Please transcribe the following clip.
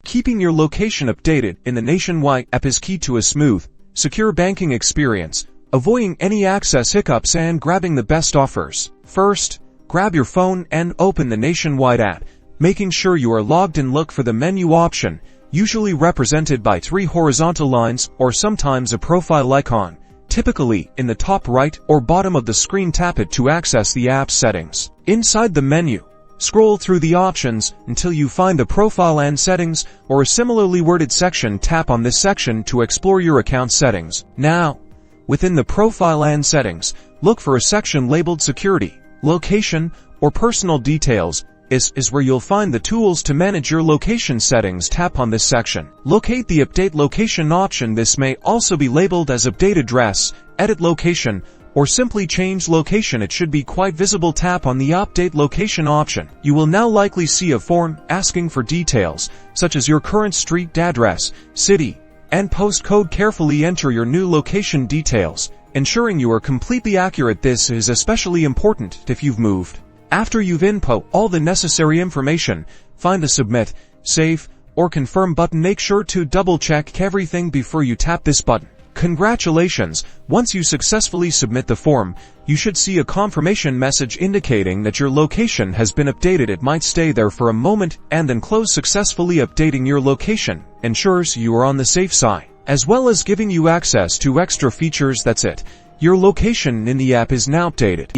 Keeping your location updated in the Nationwide app is key to a smooth, secure banking experience, avoiding any access hiccups and grabbing the best offers. First, grab your phone and open the Nationwide app, making sure you are logged in. Look for the menu option, usually represented by 3 horizontal lines or sometimes a profile icon. Typically, in the top right or bottom of the screen, tap it to access the app settings. Inside the menu, scroll through the options until you find the Profile and Settings or a similarly worded section. Tap on this section to explore your account settings. Now, within the Profile and Settings, look for a section labeled Security, Location, or Personal Details. This is where you'll find the tools to manage your location settings. Tap on this section. Locate the Update Location option. This may also be labeled as Update Address, Edit Location, or simply Change Location. It should be quite visible. Tap on the Update Location option. You will now likely see a form asking for details, such as your current street address, city, and postcode. Carefully enter your new location details, ensuring you are completely accurate. This is especially important if you've moved. After you've input all the necessary information, find the Submit, Save, or Confirm button. Make sure to double-check everything before you tap this button. Congratulations! Once you successfully submit the form, you should see a confirmation message indicating that your location has been updated. It might stay there for a moment and then close. Successfully updating your location ensures you are on the safe side, as well as giving you access to extra features. That's it. Your location in the app is now updated.